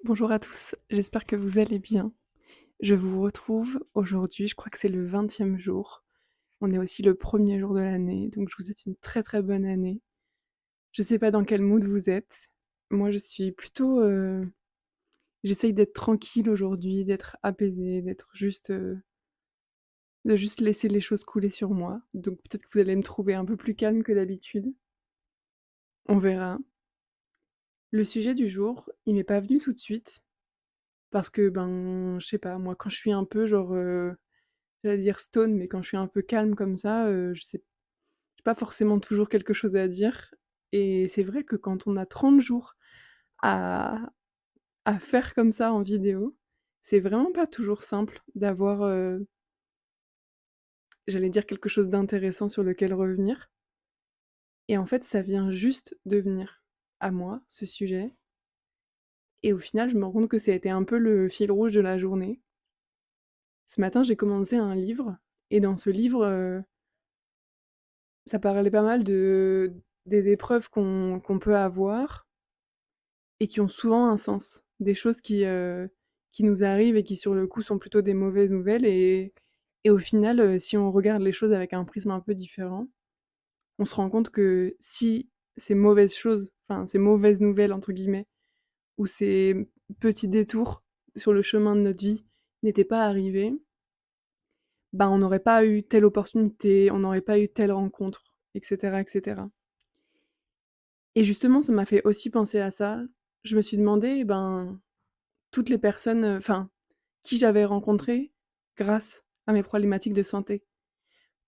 Bonjour à tous, j'espère que vous allez bien. Je vous retrouve aujourd'hui, je crois que c'est le 20e jour. On est aussi le premier jour de l'année, donc je vous souhaite une très très bonne année. Je sais pas dans quel mood vous êtes. Moi je suis plutôt... J'essaye d'être tranquille aujourd'hui, d'être apaisée, d'être juste... de juste laisser les choses couler sur moi. Donc peut-être que vous allez me trouver un peu plus calme que d'habitude. On verra. Le sujet du jour, il m'est pas venu tout de suite. Parce que, ben, je sais pas, moi quand je suis un peu genre... j'allais dire stone, mais quand je suis un peu calme comme ça, j'ai pas forcément toujours quelque chose à dire. Et c'est vrai que quand on a 30 jours à, à faire comme ça en vidéo, c'est vraiment pas toujours simple d'avoir, j'allais dire quelque chose d'intéressant sur lequel revenir. Et en fait, ça vient juste de venir à moi, ce sujet. Et au final, je me rends compte que ça a été un peu le fil rouge de la journée. Ce matin, j'ai commencé un livre, et dans ce livre, ça parlait pas mal des épreuves qu'on peut avoir et qui ont souvent un sens. Des choses qui nous arrivent et qui sur le coup sont plutôt des mauvaises nouvelles et au final, si on regarde les choses avec un prisme un peu différent, on se rend compte que si ces mauvaises choses, enfin ces mauvaises nouvelles entre guillemets, ou ces petits détours sur le chemin de notre vie n'étaient pas arrivés, ben on n'aurait pas eu telle opportunité, on n'aurait pas eu telle rencontre, etc., etc. Et justement, ça m'a fait aussi penser à ça. Je me suis demandé, eh ben, toutes les personnes, enfin, qui j'avais rencontrées grâce à mes problématiques de santé.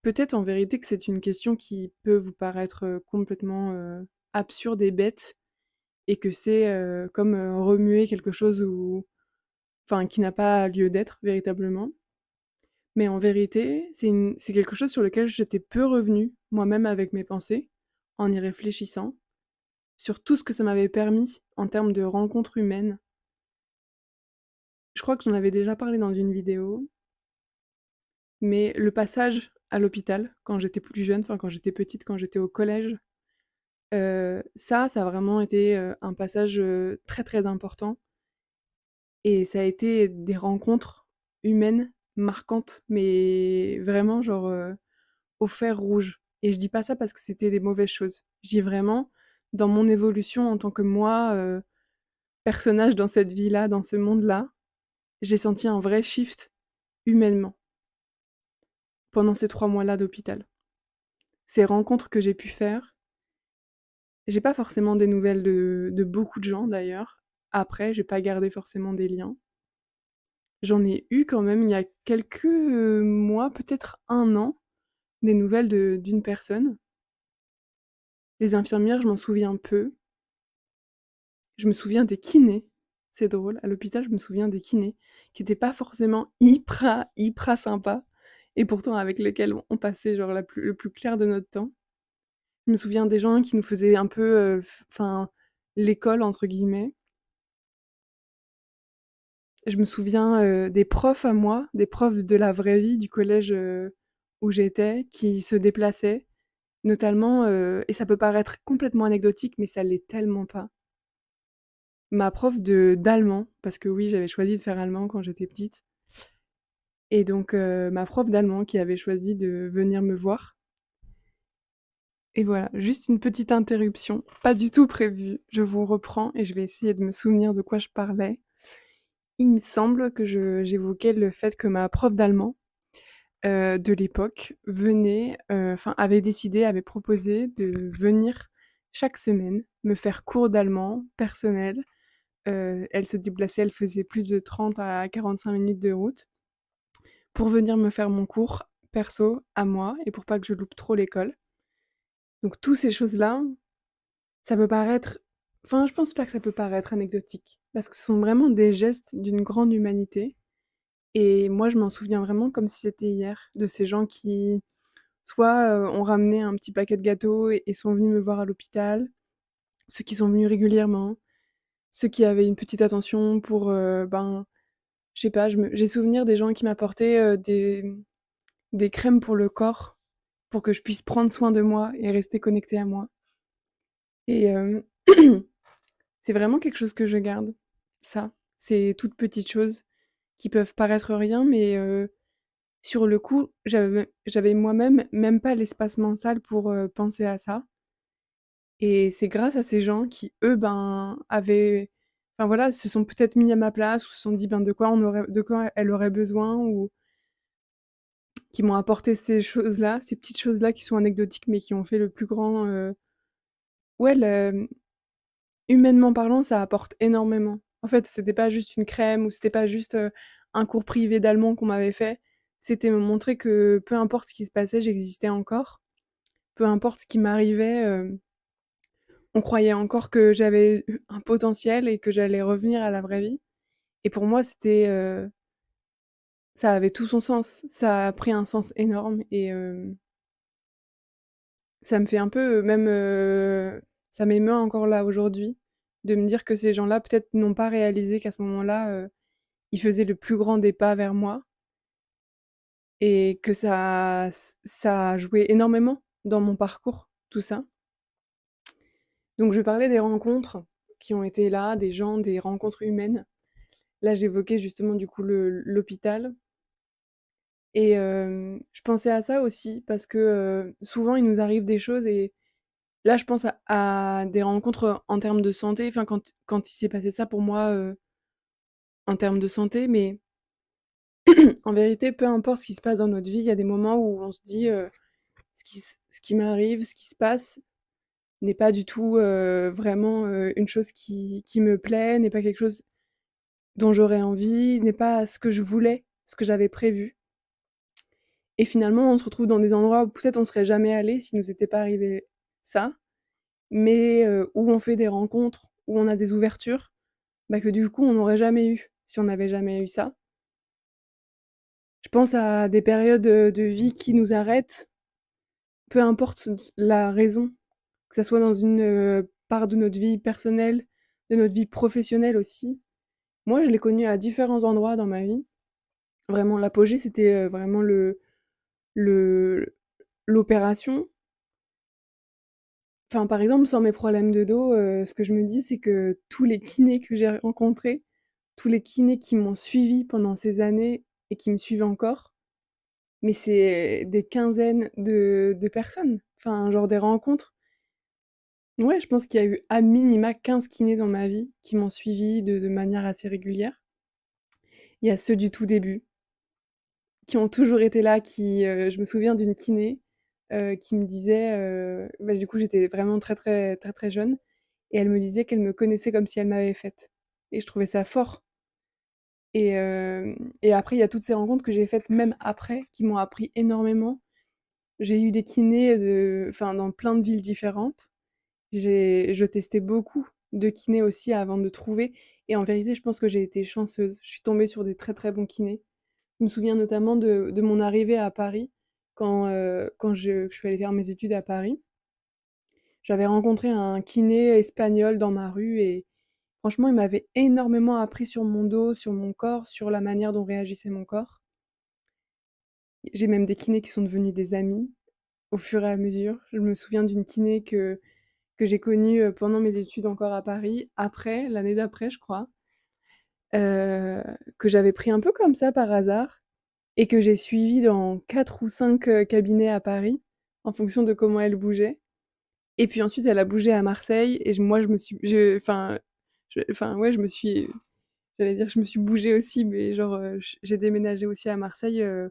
Peut-être en vérité que c'est une question qui peut vous paraître complètement absurde et bête, et que c'est comme remuer quelque chose enfin, qui n'a pas lieu d'être véritablement. Mais en vérité, c'est quelque chose sur lequel j'étais peu revenue moi-même avec mes pensées, en y réfléchissant, sur tout ce que ça m'avait permis en termes de rencontres humaines. Je crois que j'en avais déjà parlé dans une vidéo, mais le passage à l'hôpital, quand j'étais plus jeune, enfin quand j'étais petite, quand j'étais au collège, ça a vraiment été un passage très très important. Et ça a été des rencontres humaines marquantes, mais vraiment genre au fer rouge. Et je dis pas ça parce que c'était des mauvaises choses. Je dis vraiment dans mon évolution en tant que moi, personnage dans cette vie-là, dans ce monde-là, j'ai senti un vrai shift humainement pendant ces 3 mois-là d'hôpital. Ces rencontres que j'ai pu faire, j'ai pas forcément des nouvelles de beaucoup de gens d'ailleurs. Après, j'ai pas gardé forcément des liens. J'en ai eu quand même il y a quelques mois, peut-être 1 an, des nouvelles d'une personne. Les infirmières, je m'en souviens peu. Je me souviens des kinés. C'est drôle, à l'hôpital, je me souviens des kinés, qui étaient pas forcément hyper sympas, et pourtant avec lesquels on passait genre le plus clair de notre temps. Je me souviens des gens qui nous faisaient un peu, enfin, l'école entre guillemets. Je me souviens des profs à moi, des profs de la vraie vie du collège où j'étais, qui se déplaçaient, notamment, et ça peut paraître complètement anecdotique, mais ça l'est tellement pas. Ma prof d'allemand, parce que oui, j'avais choisi de faire allemand quand j'étais petite, et donc ma prof d'allemand qui avait choisi de venir me voir. Et voilà, juste une petite interruption, pas du tout prévue. Je vous reprends et je vais essayer de me souvenir de quoi je parlais. Il me semble que j'évoquais le fait que ma prof d'allemand de l'époque avait décidé, avait proposé de venir chaque semaine me faire cours d'allemand personnel. Elle se déplaçait, elle faisait plus de 30 à 45 minutes de route pour venir me faire mon cours perso à moi et pour pas que je loupe trop l'école. Donc toutes ces choses-là, ça peut paraître... Enfin, je pense pas que ça peut paraître anecdotique, parce que ce sont vraiment des gestes d'une grande humanité. Et moi, je m'en souviens vraiment comme si c'était hier, de ces gens qui, soit ont ramené un petit paquet de gâteaux et sont venus me voir à l'hôpital, ceux qui sont venus régulièrement, ceux qui avaient une petite attention pour, ben, je sais pas, j'ai souvenir des gens qui m'apportaient des crèmes pour le corps, pour que je puisse prendre soin de moi et rester connectée à moi. Et c'est vraiment quelque chose que je garde, ça. ces toutes petites choses qui peuvent paraître rien, mais sur le coup, j'avais moi-même même pas l'espace mental pour, penser à ça et c'est grâce à ces gens qui, eux, ben, avaient enfin voilà, se sont peut-être mis à ma place ou se sont dit: «Ben, de quoi elle aurait besoin?» ou qui m'ont apporté ces choses-là, ces petites choses-là qui sont anecdotiques, mais qui ont fait le plus grand, ouais, humainement parlant, ça apporte énormément. En fait, c'était pas juste une crème ou c'était pas juste, un cours privé d'allemand qu'on m'avait fait. C'était me montrer que peu importe ce qui se passait, j'existais encore. Peu importe ce qui m'arrivait, on croyait encore que j'avais un potentiel et que j'allais revenir à la vraie vie. Et pour moi, ça avait tout son sens. Ça a pris un sens énorme et ça me fait un peu même, ça m'émeut encore là aujourd'hui de me dire que ces gens-là peut-être n'ont pas réalisé qu'à ce moment-là, ils faisaient le plus grand des pas vers moi et que ça a joué énormément dans mon parcours, tout ça. Donc je parlais des rencontres qui ont été là, des gens, des rencontres humaines. Là, j'évoquais justement du coup l'hôpital et je pensais à ça aussi parce que, souvent il nous arrive des choses et là je pense à des rencontres en termes de santé, enfin quand il s'est passé ça pour moi, en termes de santé, mais en vérité, peu importe ce qui se passe dans notre vie, il y a des moments où on se dit, ce qui m'arrive, ce qui se passe n'est pas du tout, vraiment, une chose qui me plaît, n'est pas quelque chose dont j'aurais envie, n'est pas ce que je voulais, ce que j'avais prévu. Et finalement, on se retrouve dans des endroits où peut-être on serait jamais allé s'il nous était pas arrivé ça, mais où on fait des rencontres, où on a des ouvertures, bah, que du coup on n'aurait jamais eu si on n'avait jamais eu ça. Je pense à des périodes, de vie qui nous arrêtent, peu importe la raison, que ça soit dans une, part de notre vie personnelle, de notre vie professionnelle aussi. Moi, je l'ai connu à différents endroits dans ma vie. Vraiment l'apogée, c'était, vraiment le l'opération. Enfin, par exemple, sans mes problèmes de dos, ce que je me dis, c'est que tous les kinés que j'ai rencontrés, tous les kinés qui m'ont suivie pendant ces années et qui me suivent encore, mais c'est des quinzaines de personnes. Enfin, genre des rencontres. Ouais, je pense qu'il y a eu à minima 15 kinés dans ma vie qui m'ont suivie de manière assez régulière. Il y a ceux du tout début, qui ont toujours été là, je me souviens d'une kiné, qui me disait, bah, du coup, j'étais vraiment très, très, très, très jeune et elle me disait qu'elle me connaissait comme si elle m'avait faite et je trouvais ça fort et après, il y a toutes ces rencontres que j'ai faites même après, qui m'ont appris énormément. J'ai eu des kinés enfin, dans plein de villes différentes. Je testais beaucoup de kinés aussi avant de trouver et en vérité, je pense que j'ai été chanceuse. Je suis tombée sur des très, très bons kinés. Je me souviens notamment de mon arrivée à Paris quand je suis allée faire mes études à Paris. J'avais rencontré un kiné espagnol dans ma rue et franchement, il m'avait énormément appris sur mon dos, sur mon corps, sur la manière dont réagissait mon corps. J'ai même des kinés qui sont devenus des amis au fur et à mesure. Je me souviens d'une kiné que j'ai connue pendant mes études encore à Paris, après, l'année d'après, je crois, euh, que j'avais pris un peu comme ça par hasard et que j'ai suivi dans 4 ou 5 cabinets à Paris, en fonction de comment elle bougeait. Et puis ensuite, elle a bougé à Marseille, et moi, ouais, j'allais dire, je me suis bougée aussi, mais genre, j'ai déménagé aussi à Marseille, je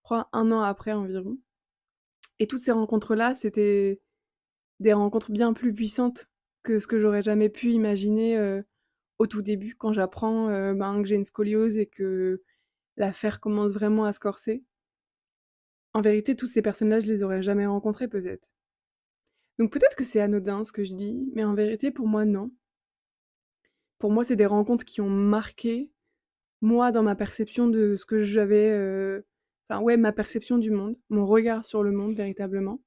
crois, un an après environ. Et toutes ces rencontres-là, c'était des rencontres bien plus puissantes que ce que j'aurais jamais pu imaginer au tout début, quand j'apprends ben, que j'ai une scoliose et que l'affaire commence vraiment à se corser. En vérité, toutes ces personnes-là, je les aurais jamais rencontrées peut-être. Donc peut-être que c'est anodin ce que je dis, mais en vérité, pour moi, non. Pour moi, c'est des rencontres qui ont marqué, moi, dans ma perception de ce que j'avais... Enfin, ouais, ma perception du monde, mon regard sur le monde, véritablement.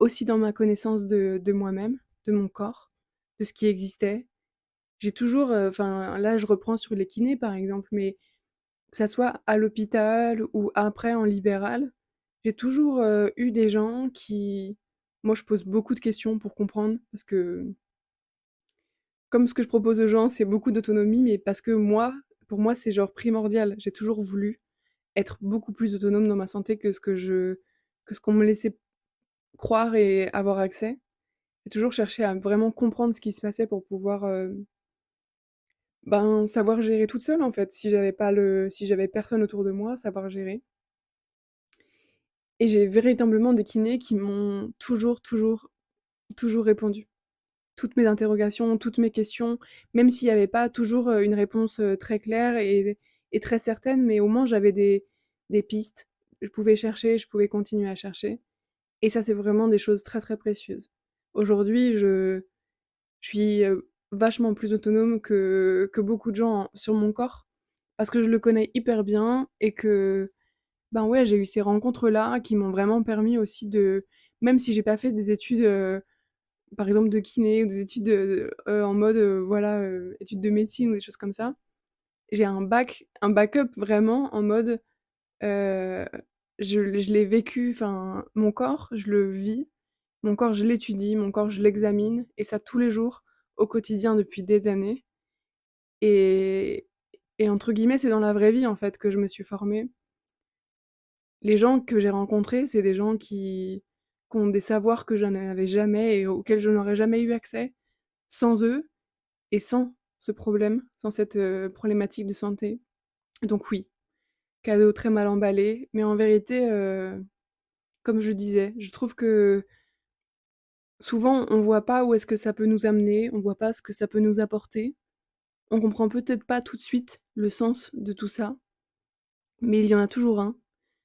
Aussi dans ma connaissance de moi-même, de mon corps, de ce qui existait. J'ai toujours... Enfin, là, je reprends sur les kinés, par exemple, mais que ça soit à l'hôpital ou après en libéral, j'ai toujours eu des gens qui... Moi, je pose beaucoup de questions pour comprendre, parce que comme ce que je propose aux gens, c'est beaucoup d'autonomie, mais parce que moi, pour moi, c'est genre primordial. J'ai toujours voulu être beaucoup plus autonome dans ma santé que ce qu'on me laissait croire et avoir accès. J'ai toujours cherché à vraiment comprendre ce qui se passait pour pouvoir, ben, savoir gérer toute seule, en fait. Si j'avais personne autour de moi, savoir gérer. Et j'ai véritablement des kinés qui m'ont toujours, toujours, toujours répondu. Toutes mes interrogations, toutes mes questions, même s'il y avait pas toujours, une réponse, très claire et très certaine, mais au moins j'avais des pistes. Je pouvais chercher, je pouvais continuer à chercher et ça, c'est vraiment des choses très, très précieuses. Aujourd'hui, je suis, vachement plus autonome que beaucoup de gens sur mon corps parce que je le connais hyper bien et que, ben, ouais, j'ai eu ces rencontres-là qui m'ont vraiment permis aussi de même si j'ai pas fait des études, par exemple de kiné ou des études, en mode, voilà, études de médecine ou des choses comme ça. J'ai un backup vraiment en mode, heu, je l'ai vécu, enfin, mon corps, je le vis, mon corps, je l'étudie, mon corps, je l'examine et ça tous les jours, au quotidien depuis des années et entre guillemets, c'est dans la vraie vie, en fait, que je me suis formée. Les gens que j'ai rencontrés, c'est des gens qui ont des savoirs que je n'avais jamais et auxquels je n'aurais jamais eu accès sans eux et sans ce problème, sans cette, problématique de santé. Donc oui, cadeau très mal emballé, mais en vérité, comme je disais, je trouve que souvent on voit pas où est-ce que ça peut nous amener, on voit pas ce que ça peut nous apporter. On comprend peut-être pas tout de suite le sens de tout ça, mais il y en a toujours un.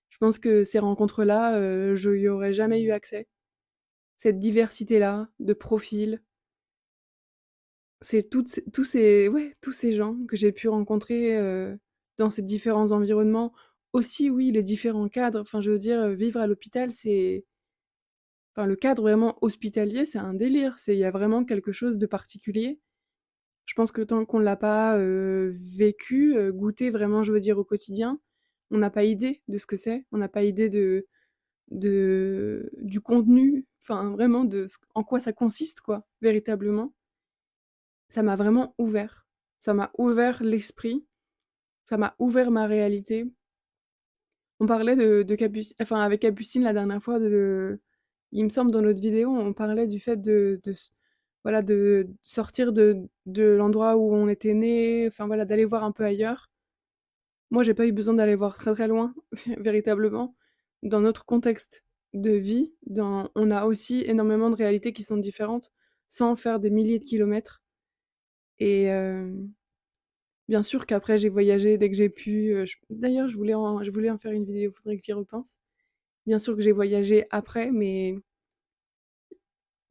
Je pense que ces rencontres-là, je y aurais jamais eu accès. Cette diversité-là de profils, c'est tous ces gens que j'ai pu rencontrer, dans ces différents environnements. Aussi, oui, les différents cadres, enfin, je veux dire, vivre à l'hôpital, c'est enfin, le cadre vraiment hospitalier, c'est un délire. Il y a vraiment quelque chose de particulier. Je pense que tant qu'on l'a pas, vécu, goûté vraiment, je veux dire, au quotidien, on n'a pas idée de ce que c'est. On n'a pas idée du contenu, enfin, vraiment de ce en quoi ça consiste, quoi, véritablement. Ça m'a vraiment ouvert. Ça m'a ouvert l'esprit, ça m'a ouvert ma réalité. On parlait de enfin avec Capucine la dernière fois il me semble dans notre vidéo, on parlait du fait voilà, de sortir de l'endroit où on était né, enfin voilà, d'aller voir un peu ailleurs. Moi, j'ai pas eu besoin d'aller voir très, très loin, véritablement. Dans notre contexte de vie, on a aussi énormément de réalités qui sont différentes, sans faire des milliers de kilomètres et bien sûr qu'après j'ai voyagé dès que j'ai pu, d'ailleurs je voulais en faire une vidéo, faudrait que j'y repense. Bien sûr que j'ai voyagé après, mais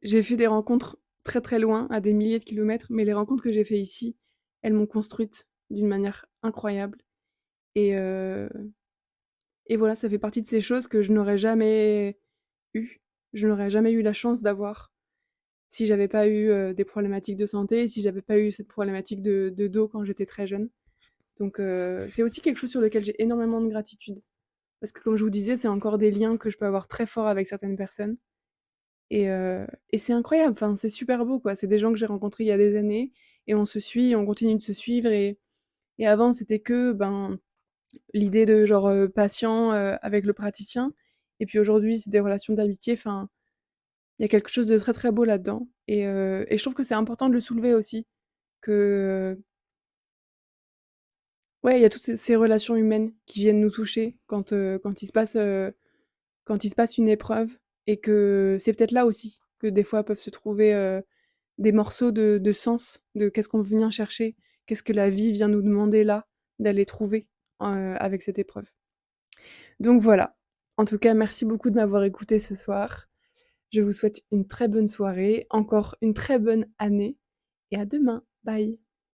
j'ai fait des rencontres très, très loin, à des milliers de kilomètres, mais les rencontres que j'ai fait ici, elles m'ont construite d'une manière incroyable et heu et voilà, ça fait partie de ces choses que je n'aurais jamais eues. Je n'aurais jamais eu la chance d'avoir si j'avais pas eu, des problématiques de santé, si j'avais pas eu cette problématique de dos quand j'étais très jeune. Donc c'est aussi quelque chose sur lequel j'ai énormément de gratitude. Parce que comme je vous disais, c'est encore des liens que je peux avoir très forts avec certaines personnes. Et c'est incroyable, enfin, c'est super beau, quoi. C'est des gens que j'ai rencontrés il y a des années et on se suit, on continue de se suivre et avant, c'était que, ben, l'idée de genre, patient, avec le praticien et puis aujourd'hui, c'est des relations d'amitié, enfin, il y a quelque chose de très, très beau là-dedans et je trouve que c'est important de le soulever aussi, que, ouais, il y a toutes ces relations humaines qui viennent nous toucher quand il se passe une épreuve et que c'est peut-être là aussi que des fois peuvent se trouver, des morceaux de sens, de qu'est-ce qu'on vient chercher, qu'est-ce que la vie vient nous demander là, d'aller trouver, avec cette épreuve. Donc voilà. En tout cas, merci beaucoup de m'avoir écoutée ce soir. Je vous souhaite une très bonne soirée, encore une très bonne année et à demain. Bye.